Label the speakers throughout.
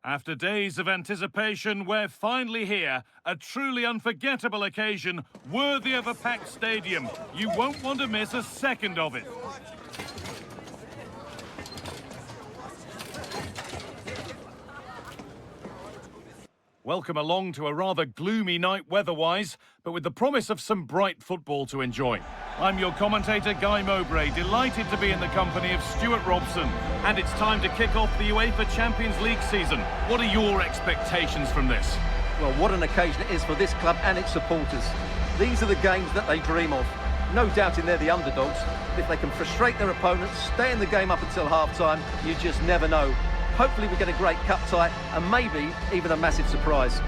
Speaker 1: After days of anticipation, we're finally here. A truly unforgettable occasion, worthy of a packed stadium. You won't want to miss a second of it. Welcome along to a rather gloomy night weather-wise, but with the promise of some bright football to enjoy. I'm your commentator, Guy Mowbray, delighted to be in the company of Stuart Robson. And it's time to kick off the UEFA Champions League season. What are your expectations from this?
Speaker 2: Well, what an occasion it is for this club and its supporters. These are the games that they dream of. No doubting they're the underdogs. If they can frustrate their opponents, stay in the game up until half-time, you just never know. Hopefully we get a great cup tie and maybe even a massive surprise.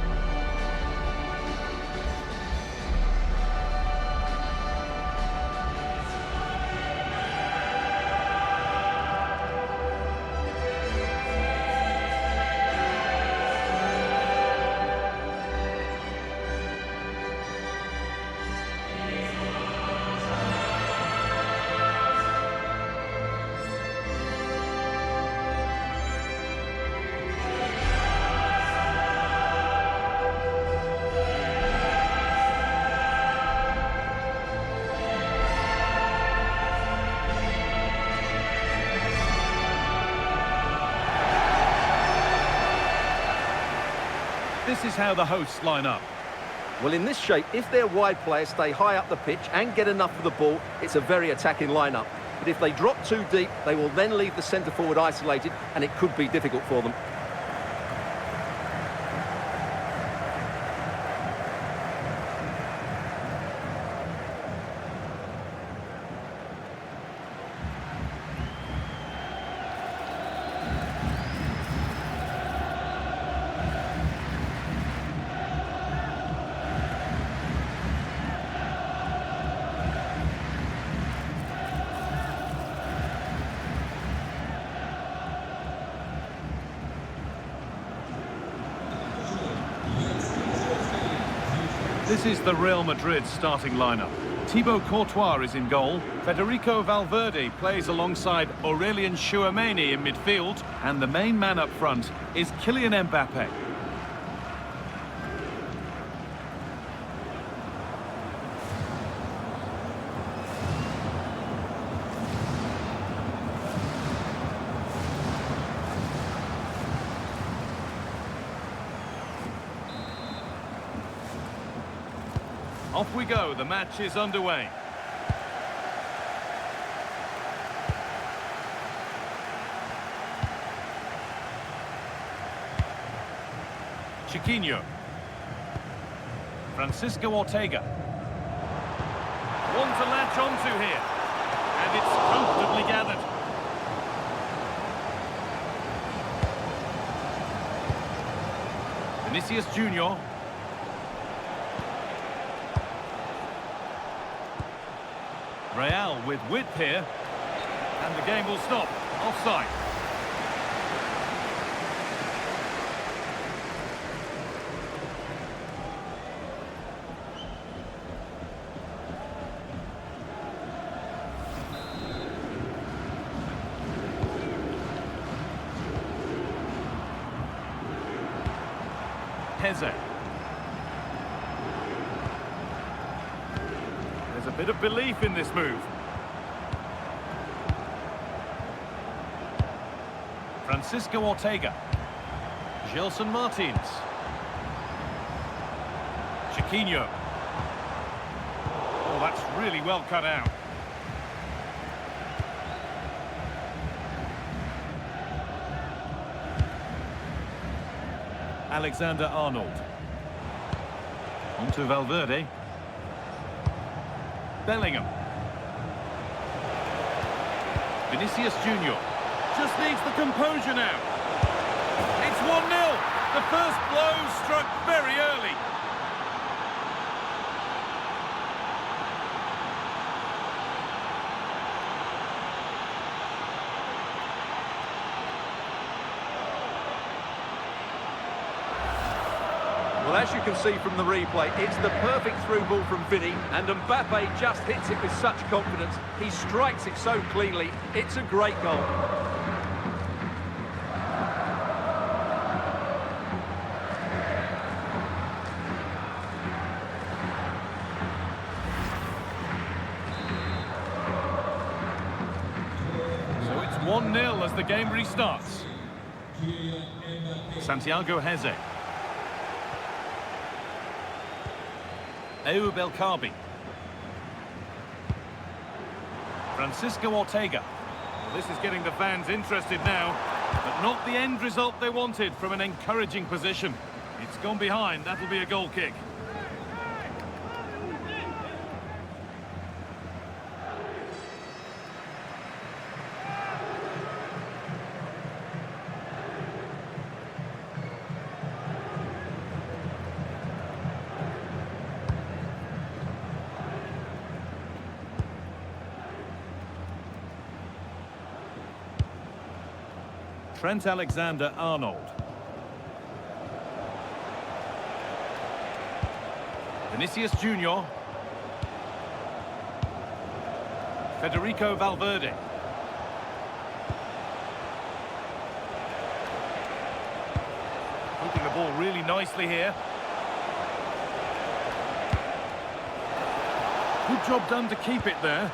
Speaker 1: This is how the hosts line up.
Speaker 2: Well, in this shape, if their wide players stay high up the pitch and get enough of the ball, it's a very attacking lineup. But if they drop too deep, they will then leave the centre-forward isolated, and it could be difficult for them.
Speaker 1: This is the Real Madrid starting lineup. Thibaut Courtois is in goal. Federico Valverde plays alongside Aurélien Tchouameni in midfield. And the main man up front is Kylian Mbappé. Off we go, the match is underway. Chiquinho. Francisco Ortega. One to latch onto here. And it's comfortably gathered. Vinicius Junior. Real with width here, and the game will stop. Offside. Heze. There's a bit of belief in this move. Francisco Ortega. Gelson Martins. Chiquinho. Oh, that's really well cut out. Alexander-Arnold. Onto Valverde. Bellingham. Vinicius Junior. Just needs the composure now. It's 1-0. The first blow struck very early.
Speaker 2: Well, as you can see from the replay, it's the perfect through ball from Vinny, and Mbappe just hits it with such confidence. He strikes it so cleanly. It's a great goal.
Speaker 1: 1-0 as the game restarts. Santiago Heze. Belkabi. Francisco Ortega. Well, this is getting the fans interested now, but not the end result they wanted from an encouraging position. It's gone behind. That'll be a goal kick. Trent Alexander-Arnold. Vinicius Junior. Federico Valverde. Keeping the ball really nicely here. Good job done to keep it there.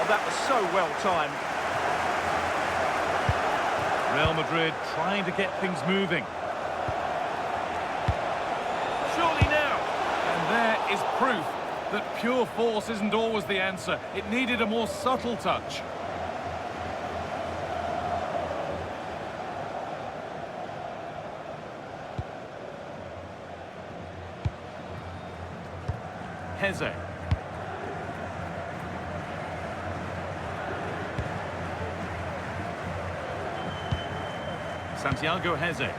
Speaker 2: That was so well timed.
Speaker 1: Real Madrid trying to get things moving. Surely now. And there is proof that pure force isn't always the answer. It needed a more subtle touch. Heze. Santiago Heze.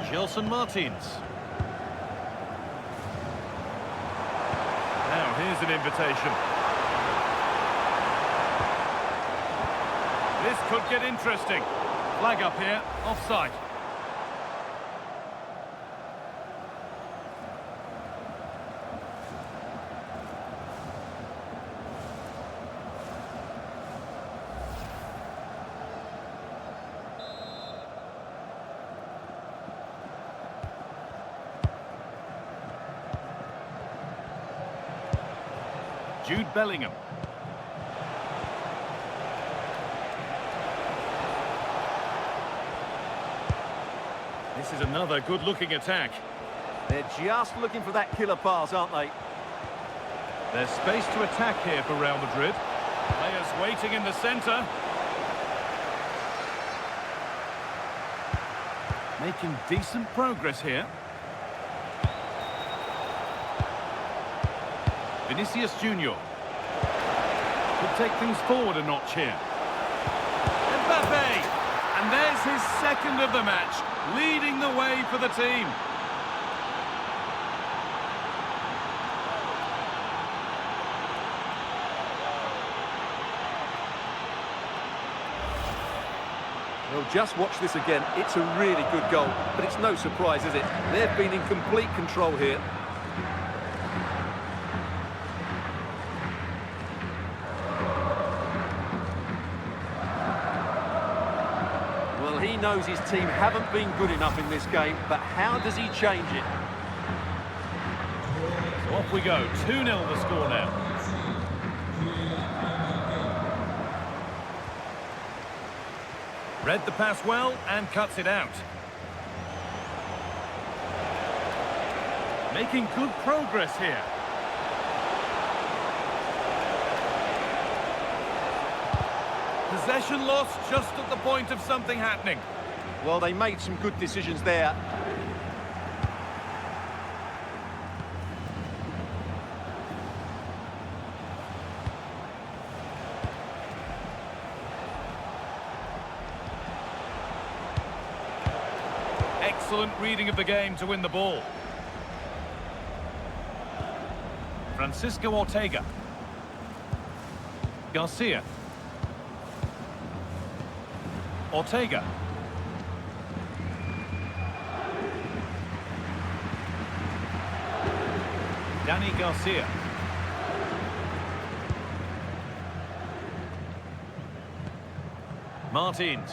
Speaker 1: Gelson Martins. Now here's an invitation. This could get interesting. Flag up here, offside. Jude Bellingham. This is another good-looking attack.
Speaker 2: They're just looking for that killer pass, aren't they?
Speaker 1: There's space to attack here for Real Madrid. Players waiting in the centre. Making decent progress here. Vinicius Junior. Could take things forward a notch here. Mbappe! And there's his second of the match, leading the way for the team.
Speaker 2: Well, just watch this again. It's a really good goal, but it's no surprise, is it? They've been in complete control here. Well, he knows his team haven't been good enough in this game, but how does he change it?
Speaker 1: So off we go, 2-0 the score now. Read the pass well and cuts it out. Making good progress here. Possession lost just at the point of something happening.
Speaker 2: Well, they made some good decisions there.
Speaker 1: Excellent reading of the game to win the ball. Francisco Ortega. Garcia. Ortega. Danny Garcia. Martins.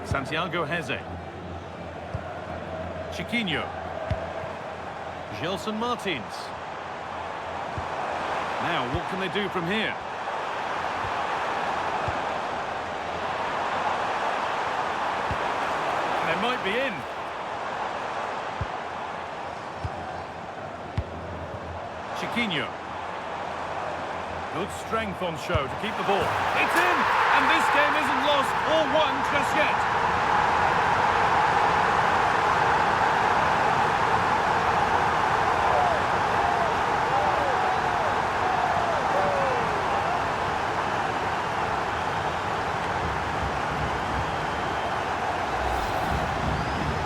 Speaker 1: Santiago Heze. Chiquinho. Gelson Martins. Now, what can they do from here? They might be in. Chiquinho. Good strength on show to keep the ball. It's in! And this game isn't lost or won just yet.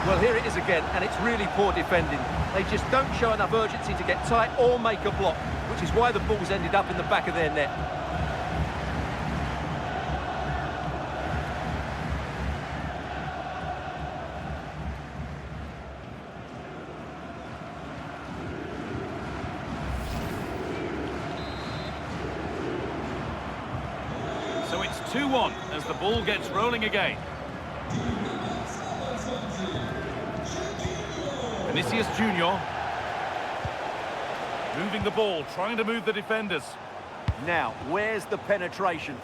Speaker 2: Well, here it is again, and it's really poor defending. They just don't show enough urgency to get tight or make a block, which is why the ball's ended up in the back of their net.
Speaker 1: So it's 2-1 as the ball gets rolling again. Vinicius Junior. Moving the ball, trying to move the defenders.
Speaker 2: Now, where's the penetration?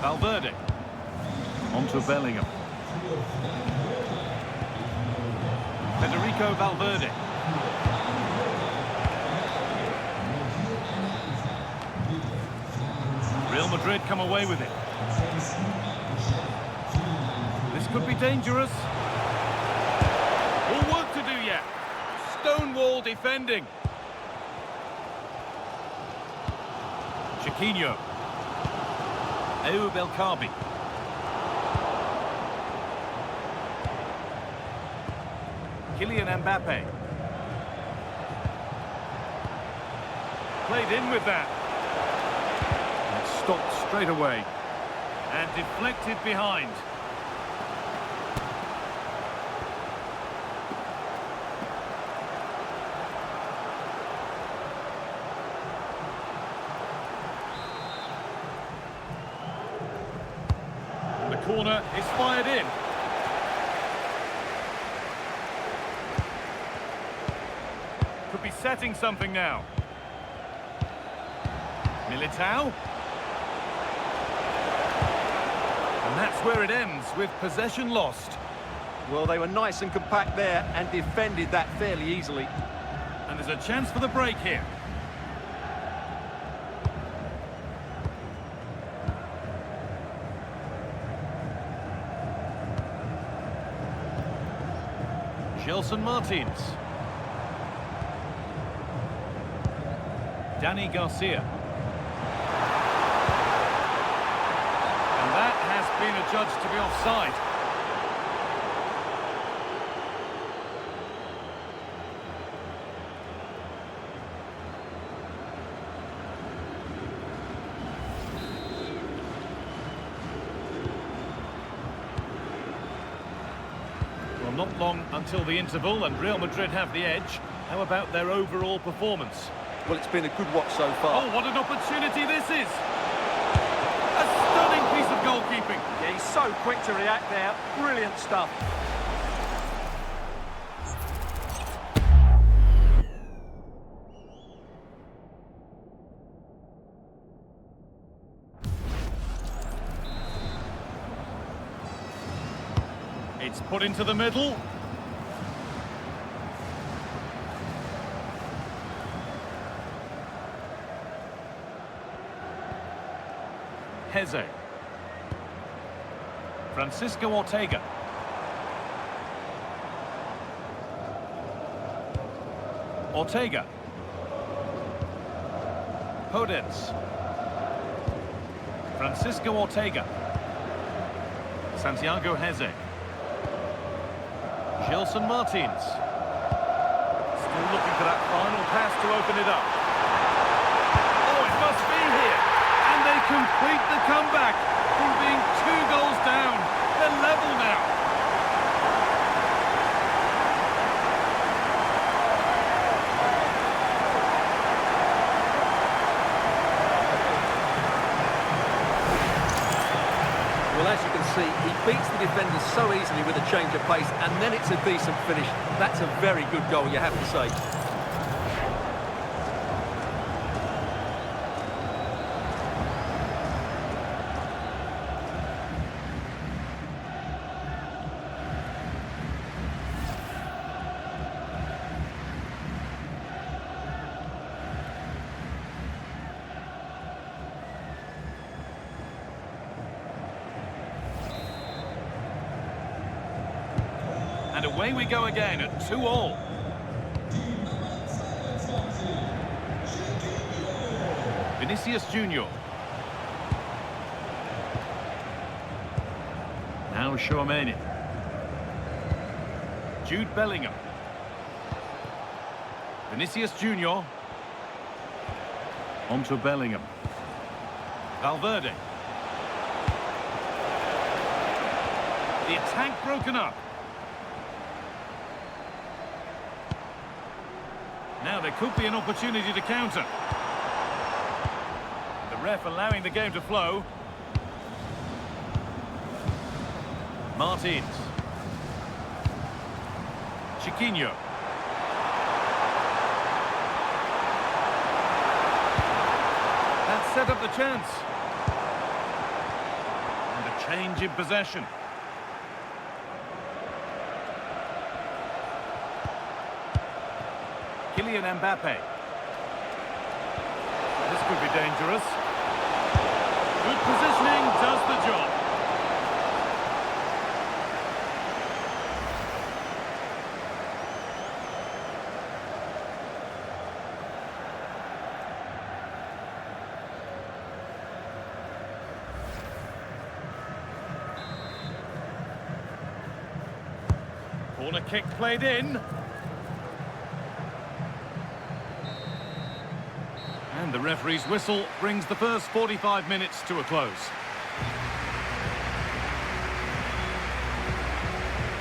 Speaker 1: Valverde. Onto Bellingham. Federico Valverde. Real Madrid come away with it. This could be dangerous. All work to do yet. Stonewall defending. Chiquinho. Belkabi. Kylian Mbappe. Played in with that. And stopped straight away. And deflected behind. Corner is fired in. Could be setting something now. Militao. And that's where it ends, with possession lost.
Speaker 2: Well, they were nice and compact there and defended that fairly easily.
Speaker 1: And there's a chance for the break here. Gelson Martins. Danny Garcia. And that has been adjudged to be offside. Not long until the interval, and Real Madrid have the edge. How about their overall performance?
Speaker 2: Well, it's been a good watch so far.
Speaker 1: Oh, what an opportunity this is! A stunning piece of goalkeeping.
Speaker 2: Yeah, he's so quick to react there. Brilliant stuff.
Speaker 1: It's put into the middle. Heze. Francisco Ortega. Ortega. Podence. Francisco Ortega. Santiago Heze. Gelson Martins. Still looking for that final pass to open it up. Oh, it must be here. And they complete the comeback from being 2 goals down. They're level now.
Speaker 2: Well, as you can see, he beats the defenders so easily with a change of pace, and then it's a decent finish. That's a very good goal, you have to say.
Speaker 1: And away we go again at 2-2. Vinicius Junior. Now Tchouaméni. Jude Bellingham. Vinicius Junior. On to Bellingham. Valverde. The attack broken up. Now there could be an opportunity to counter. The ref allowing the game to flow. Martins. Chiquinho. That set up the chance. And a change in possession. Kylian Mbappe. This could be dangerous. Good positioning does the job. Corner kick played in. And the referee's whistle brings the first 45 minutes to a close.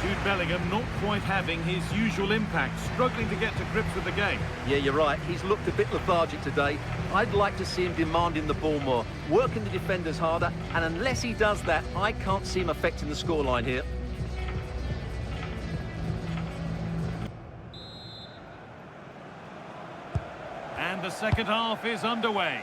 Speaker 1: Jude Bellingham not quite having his usual impact, struggling to get to grips with the game.
Speaker 2: Yeah, you're right. He's looked a bit lethargic today. I'd like to see him demanding the ball more, working the defenders harder, and unless he does that, I can't see him affecting the scoreline here.
Speaker 1: And the second half is underway.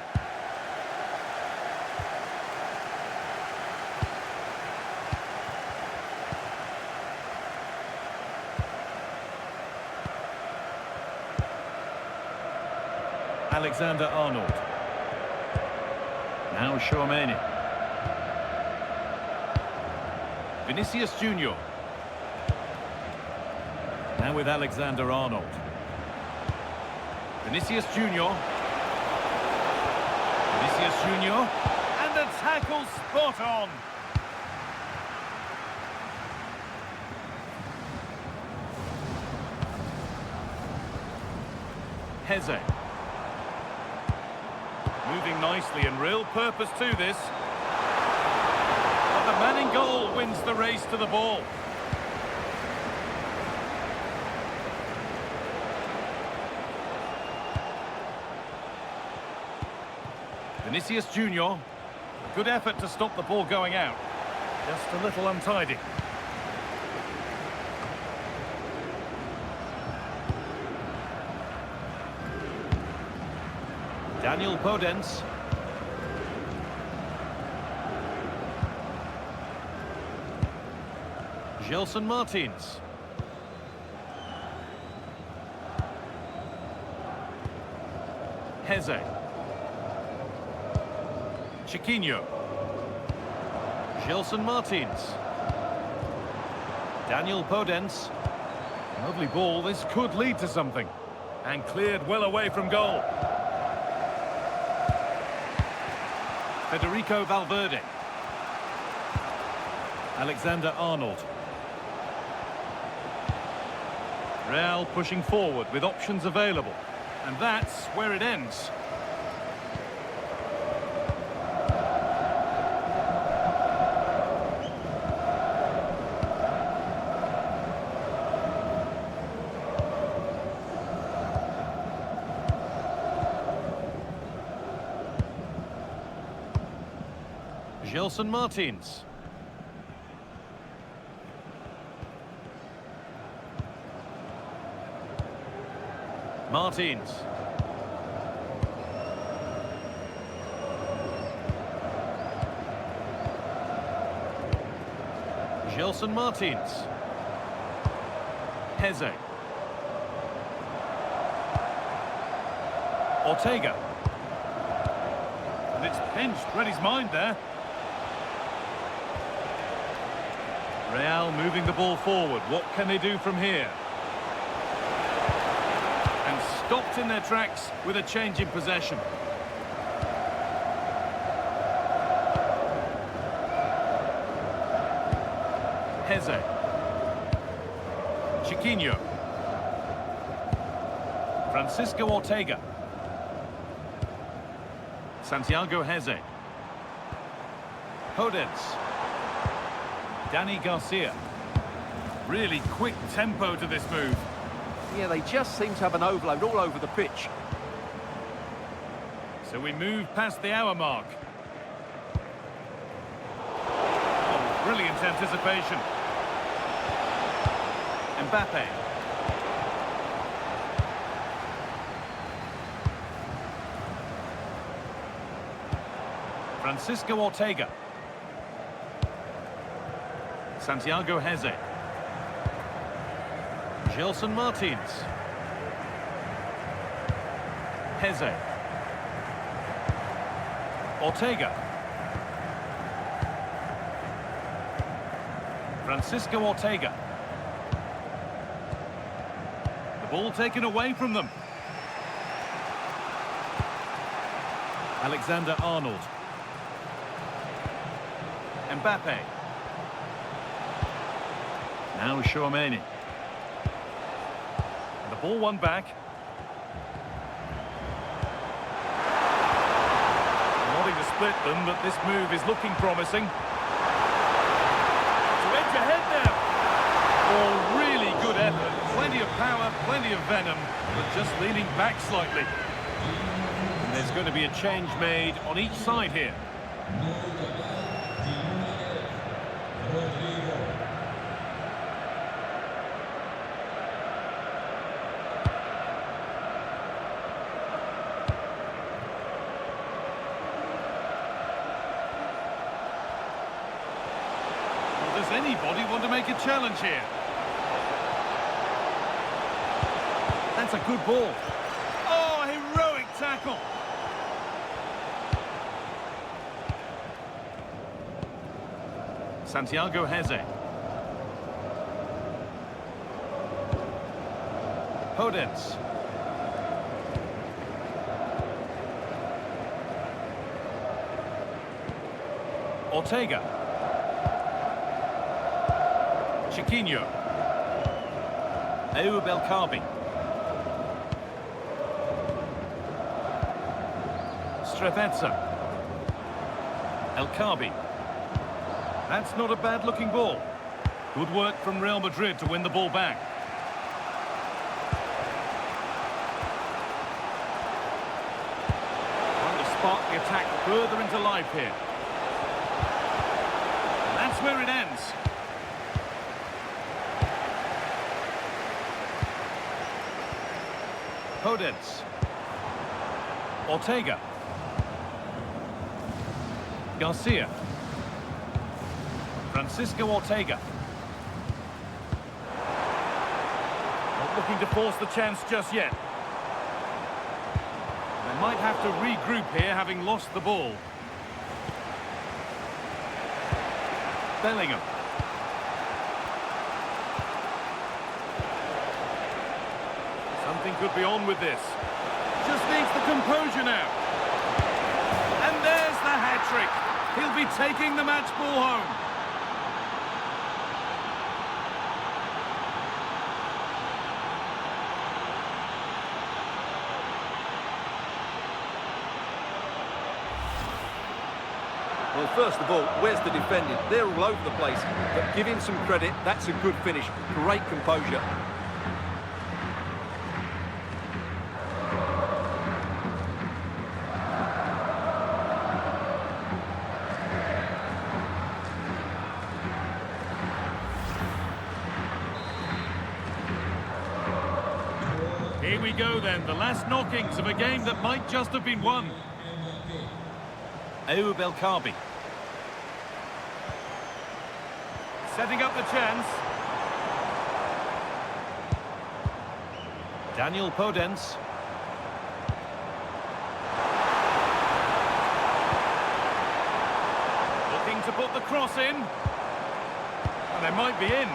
Speaker 1: Alexander-Arnold. Now Tchouaméni. Vinicius Junior. Now with Alexander-Arnold. Vinicius Junior. Vinicius Junior. And the tackle spot on. Heze. Moving nicely and real purpose to this. But the man in goal wins the race to the ball. Vinicius Junior. Good effort to stop the ball going out. Just a little untidy. Daniel Podence. Gelson Martins. Heze. Chiquinho. Gelson Martins. Daniel Podence. Lovely ball, this could lead to something. And cleared well away from goal. Federico Valverde. Alexander-Arnold. Real pushing forward with options available. And that's where it ends. Gelson Martins. Martins. Gelson Martins. Heze. Ortega. And it's pinched, read his mind there. Real moving the ball forward. What can they do from here? And stopped in their tracks with a change in possession. Heze. Chiquinho. Francisco Ortega. Santiago Heze. Hodens. Dani Garcia. Really quick tempo to this move.
Speaker 2: Yeah, they just seem to have an overload all over the pitch.
Speaker 1: So we move past the hour mark. Oh, brilliant anticipation. Mbappe. Francisco Ortega. Santiago Heze. Gelson Martins. Heze. Ortega. Francisco Ortega. The ball taken away from them. Alexander-Arnold. Mbappe. Now Chouameni. The ball won back. Wanting to split them, but this move is looking promising. To edge ahead now. Oh, really good effort. Plenty of power, plenty of venom, but just leaning back slightly. And there's going to be a change made on each side here. Does anybody want to make a challenge here? That's a good ball. Oh, heroic tackle. Santiago Heze. Hodens. Ortega. Chiquinho. Ayoub El Kaabi. Strevetsa. El Kaabi. That's not a bad-looking ball. Good work from Real Madrid to win the ball back. Trying to spark the attack further into life here. And that's where it ends. Hodens. Ortega. Garcia. Francisco Ortega. Not looking to force the chance just yet. They might have to regroup here, having lost the ball. Bellingham. Something could be on with this. Just needs the composure now. And there's the hat-trick. He'll be taking the match ball home.
Speaker 2: Well, first of all, where's the defending? They're all over the place. But give him some credit, that's a good finish. Great composure.
Speaker 1: Here we go then, the last knockings of a game that might just have been won. Belkabi. Setting up the chance. Daniel Podence. Looking to put the cross in. And they might be in.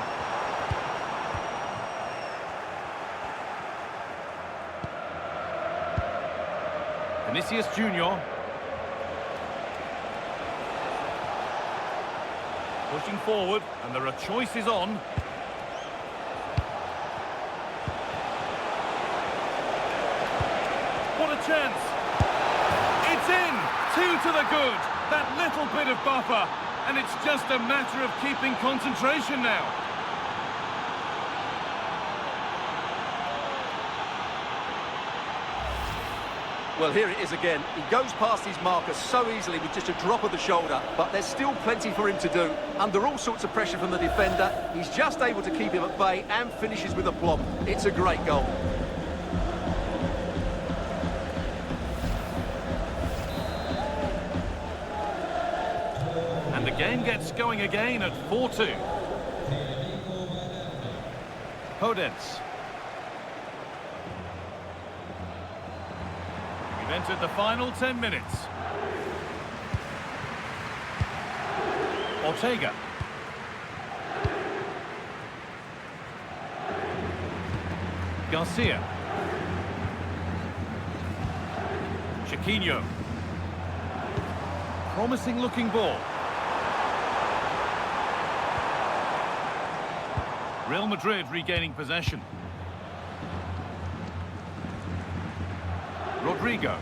Speaker 1: Vinicius Junior. Pushing forward, and there are choices on. What a chance! It's in! 2 to the good! That little bit of buffer, and it's just a matter of keeping concentration now.
Speaker 2: Well, here it is again. He goes past his marker so easily with just a drop of the shoulder, but there's still plenty for him to do. Under all sorts of pressure from the defender, he's just able to keep him at bay and finishes with a plop. It's a great goal.
Speaker 1: And the game gets going again at 4-2. Podence. We've entered the final 10 minutes. Ortega. Garcia. Chiquinho. Promising looking ball. Real Madrid regaining possession. Rodrigo.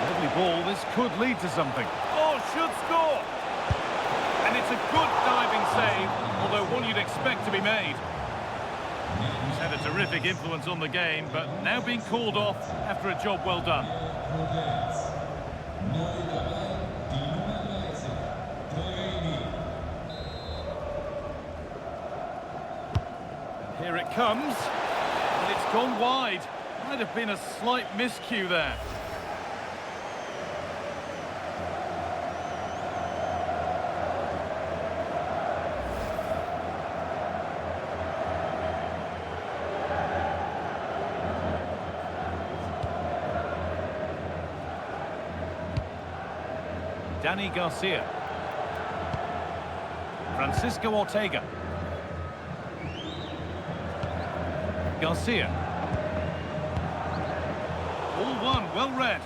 Speaker 1: Lovely ball, this could lead to something. Oh, should score! And it's a good diving save, although one you'd expect to be made. He's had a terrific influence on the game, but now being called off after a job well done. Here it comes, and it's gone wide. Might have been a slight miscue there. Dani Garcia. Francisco Ortega. Garcia. All one, well read.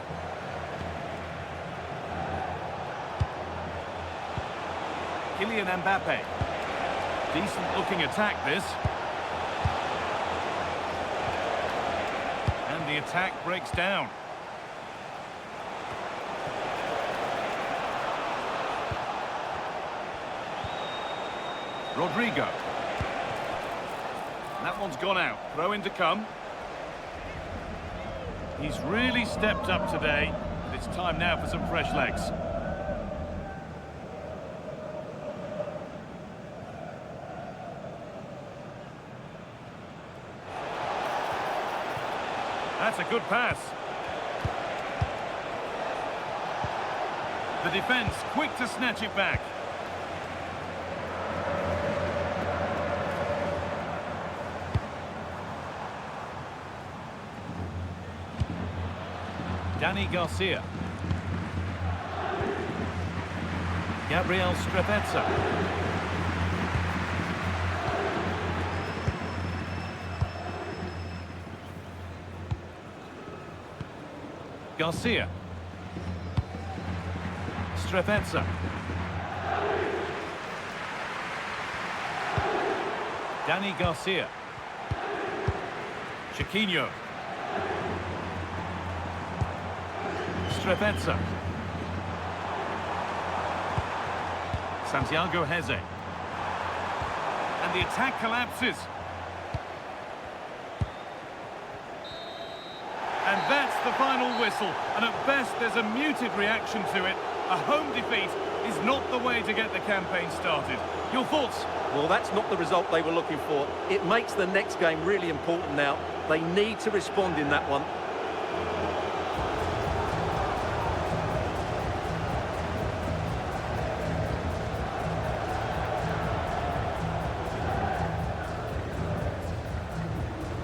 Speaker 1: Kylian Mbappe. Decent looking attack this. And the attack breaks down. Rodrigo. That one's gone out. Throw in to come. He's really stepped up today. It's time now for some fresh legs. That's a good pass. The defence quick to snatch it back. Dani Garcia. Gabriel Strefezza. Garcia. Strefezza. Dani Garcia. Chiquinho. Strefezza. Santiago Heze. And the attack collapses. And that's the final whistle. And at best, there's a muted reaction to it. A home defeat is not the way to get the campaign started. Your thoughts?
Speaker 2: Well, that's not the result they were looking for. It makes the next game really important now. They need to respond in that one.